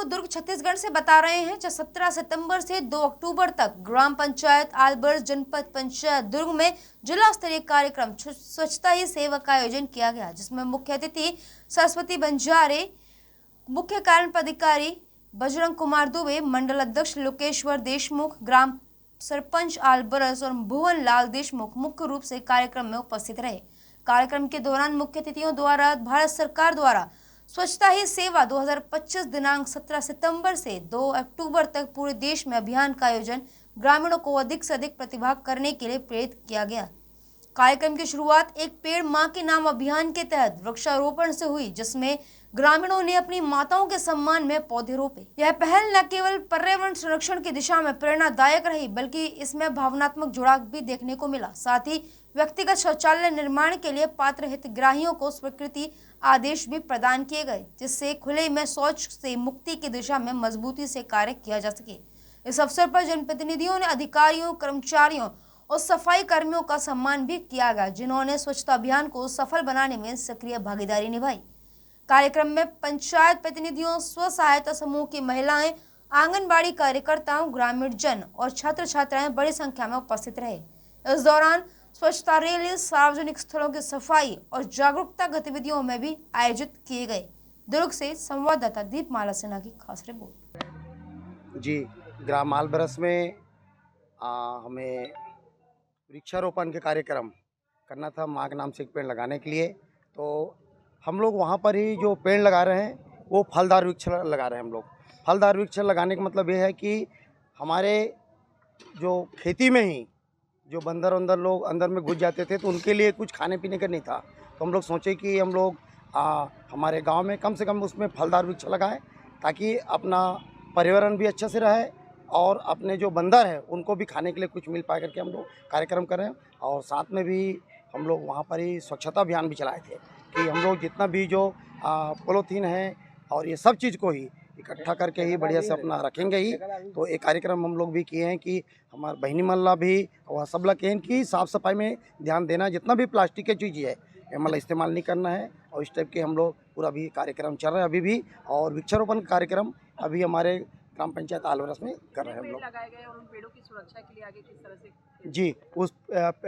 दुर्ग छत्तीसगढ़ से बता रहे हैं। 17 सितंबर से 2 अक्टूबर तक ग्राम पंचायत आलबर्स जनपद पंचायत दुर्ग में जिला स्तरीय कार्यक्रम स्वच्छता ही सेवा का आयोजन किया गया, जिसमें मुख्य अतिथि सरस्वती बंजारे, मुख्य कार्य पदाधिकारी बजरंग कुमार दुबे, मंडल अध्यक्ष लोकेश्वर देशमुख, ग्राम सरपंच आलबरस और भुवन लाल देशमुख मुख्य रूप से कार्यक्रम में उपस्थित रहे। कार्यक्रम के दौरान मुख्य अतिथियों द्वारा भारत सरकार द्वारा स्वच्छता ही सेवा 2025 दिनांक 17 सितंबर से 2 अक्टूबर तक पूरे देश में अभियान का आयोजन ग्रामीणों को अधिक से अधिक प्रतिभाग करने के लिए प्रेरित किया गया। कार्यक्रम की शुरुआत एक पेड़ मां के नाम अभियान के तहत वृक्षारोपण से हुई, जिसमें ग्रामीणों ने अपनी माताओं के सम्मान में पौधे रोपे। यह पहल न केवल पर्यावरण संरक्षण की दिशा में प्रेरणादायक रही, बल्कि इसमें भावनात्मक जुड़ाव भी देखने को मिला। साथ ही व्यक्तिगत शौचालय निर्माण के लिए पात्र हितग्राहियों को स्वीकृति आदेश भी प्रदान किए गए, जिससे खुले में शौच से मुक्ति की दिशा में मजबूती से कार्य किया जा सके। इस अवसर पर जनप्रतिनिधियों ने अधिकारियों, कर्मचारियों और सफाई कर्मियों का सम्मान भी किया गया, जिन्होंने स्वच्छता अभियान को सफल बनाने में सक्रिय भागीदारी निभाई। कार्यक्रम में पंचायत प्रतिनिधियों, स्व सहायता समूह की महिलाएं, आंगनबाड़ी कार्यकर्ताओं, ग्रामीण जन और छात्र छात्राएं बड़ी संख्या में उपस्थित रहे। इस दौरान स्वच्छता रैली, सार्वजनिक स्थलों की सफाई और जागरूकता गतिविधियों में भी आयोजित किए गए। दुर्ग से संवाददाता दीपमाला सिन्हा की खास रिपोर्ट। जी, ग्राम आलबरस में हमें वृक्षारोपण के कार्यक्रम करना था, माँ के नाम से एक पेड़ लगाने के लिए। तो हम लोग वहाँ पर ही जो पेड़ लगा रहे हैं वो फलदार वृक्ष लगा रहे हैं। हम लोग फलदार वृक्ष लगाने का मतलब ये है कि हमारे जो खेती में ही जो बंदर लोग अंदर में घुस जाते थे, तो उनके लिए कुछ खाने पीने का नहीं था। तो हम लोग सोचे कि हम लोग हमारे गांव में कम से कम उसमें फलदार वृक्ष लगाएं, ताकि अपना पर्यावरण भी अच्छे से रहे और अपने जो बंदर है उनको भी खाने के लिए कुछ मिल पाए करके हम लोग कार्यक्रम करें। और साथ में भी हम लोग वहाँ पर ही स्वच्छता अभियान भी चलाए थे कि हम लोग जितना भी जो पॉलीथीन है और ये सब चीज़ को ही इकट्ठा करके ही बढ़िया से अपना रखेंगे ही। तो एक कार्यक्रम हम लोग भी किए हैं कि हमारे बहनी मल्ला भी और सब लोग कहें कि साफ़ सफाई में ध्यान देना, जितना भी प्लास्टिक की चीज़ है मतलब इस्तेमाल नहीं करना है। और इस टाइप के हम लोग पूरा भी कार्यक्रम चल रहे हैं अभी भी। और वृक्षारोपण कार्यक्रम अभी हमारे ग्राम पंचायत आलबरस में कर रहे हैं हम लोग। लगाए गए और उन पेड़ों की सुरक्षा के लिए आगे किस तरह से? जी, उस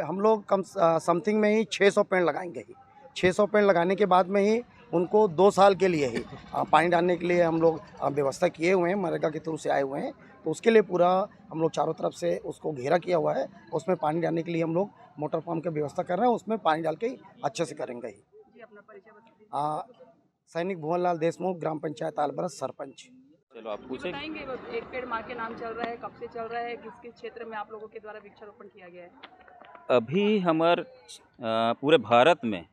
हम लोग कम समथिंग में ही 600 पेड़ लगाएंगे ही। 600 पेड़ लगाने के बाद में ही उनको 2 साल के लिए ही पानी डालने के लिए हम लोग व्यवस्था किए हुए हैं, मनरेगा के थ्रू से आए हुए हैं। तो उसके लिए पूरा हम लोग चारों तरफ से उसको घेरा किया हुआ है। उसमें पानी डालने के लिए हम लोग मोटर पंप की व्यवस्था कर रहे हैं, उसमें पानी डाल के ही अच्छे से करेंगे ही। जी, अपना परिचय बता दीजिए। सैनिक भुवन लाल देशमुख, ग्राम पंचायत आलबरस, सरपंच। चलो आप पूछें। बताएंगे, एक पेड़ माँ के नाम चल रहा है, कब से चल रहा है, किस किस क्षेत्र में आप लोगों के द्वारा वृक्षारोपण किया गया है? अभी हमार पूरे भारत में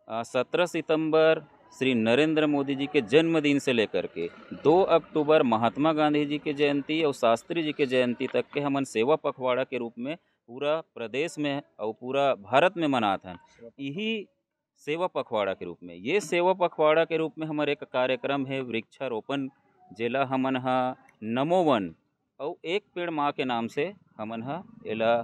17 सितंबर श्री नरेंद्र मोदी जी के जन्मदिन से लेकर के 2 अक्टूबर महात्मा गांधी जी के जयंती और शास्त्री जी के जयंती तक के हमन सेवा पखवाड़ा के रूप में पूरा प्रदेश में और पूरा भारत में मनात हैं। यही सेवा पखवाड़ा के रूप में, ये सेवा पखवाड़ा के रूप में हमारे एक कार्यक्रम है वृक्षारोपण, जेला हमन हा नमो वन और एक पेड़ माँ के नाम से हमन हा एला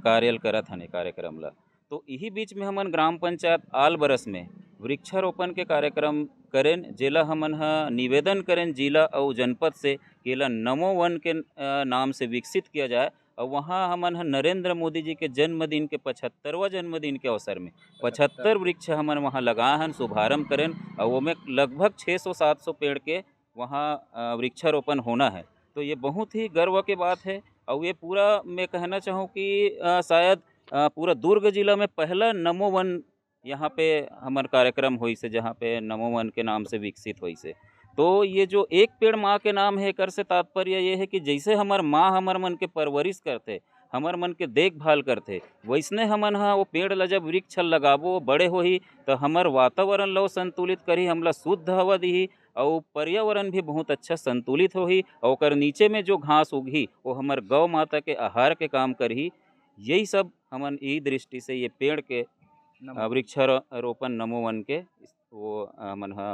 कार्यल करत हने कार्यक्रम ला। तो यही बीच में हमन ग्राम पंचायत आलबरस में वृक्षारोपण के कार्यक्रम करें, जेला हमन हा निवेदन करें जिला और जनपद से कि एला नमो वन के नाम से विकसित किया जाए। और वहाँ हमन हा नरेंद्र मोदी जी के जन्मदिन के 75वां जन्मदिन के अवसर में 75 वृक्ष हमन वहाँ लगाए हैं, शुभारम्भ करें। और वो में लगभग 600-700 पेड़ के वहाँ वृक्षारोपण होना है। तो ये बहुत ही गर्व की बात है। और ये पूरा मैं कहना चाहूँ कि शायद पूरा दुर्ग जिला में पहला नमो वन यहाँ पे हमार कार्यक्रम हुई से, जहाँ पे नमो वन के नाम से विकसित हुई से। तो ये जो एक पेड़ माँ के नाम है, कर से तात्पर्य ये है कि जैसे हमार माँ हमार मन के परवरिश करते, हमार मन के देखभाल करते, वैसने हमन हा वो पेड़ ला जब वृक्ष लगाबो बड़े होही तो हमार वातावरण लो संतुलित करी, हमला शुद्ध हवा दी और पर्यावरण भी बहुत अच्छा संतुलित होही। और नीचे में जो घास उगी वो हमार गौ माता के आहार के काम करही। यही सब हमन ई दृष्टि से ये पेड़ के वृक्षारोपण नमो वन के वो हमन हा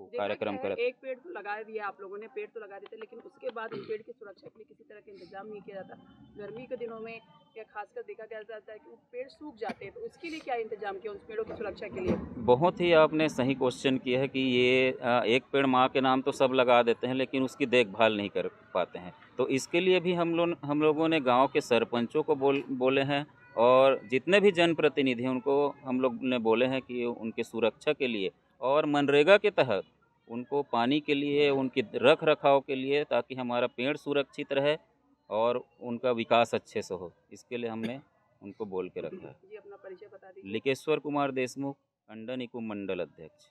वो देखा कार्यक्रम गया है, करते। एक पेड़ तो लगा दिया आप लोगों ने, पेड़ तो लगा देते, लेकिन उसके बाद उस पेड़ की सुरक्षा के लिए किसी तरह का इंतजाम नहीं किया जाता। गर्मी के दिनों में या खासकर देखा गया जाता है कि वो पेड़ सूख जाते हैं, तो उसके लिए क्या इंतजाम किया उस पेड़ों की सुरक्षा के लिए? बहुत ही आपने सही क्वेश्चन किया है कि ये एक पेड़ माँ के नाम तो सब लगा देते हैं, लेकिन उसकी देखभाल नहीं कर पाते हैं। तो इसके लिए भी हम लोगों ने गांव के सरपंचों को बोले हैं, और जितने भी जनप्रतिनिधि हैं उनको हम लोग ने बोले हैं कि उनके सुरक्षा के लिए और मनरेगा के तहत उनको पानी के लिए, उनकी रख रखाव के लिए, ताकि हमारा पेड़ सुरक्षित रहे और उनका विकास अच्छे से हो, इसके लिए हमने उनको बोल के रखा है। जी, अपना परिचय बता दीजिए। लिकेश्वर कुमार देशमुख, अंडन इको मंडल अध्यक्ष।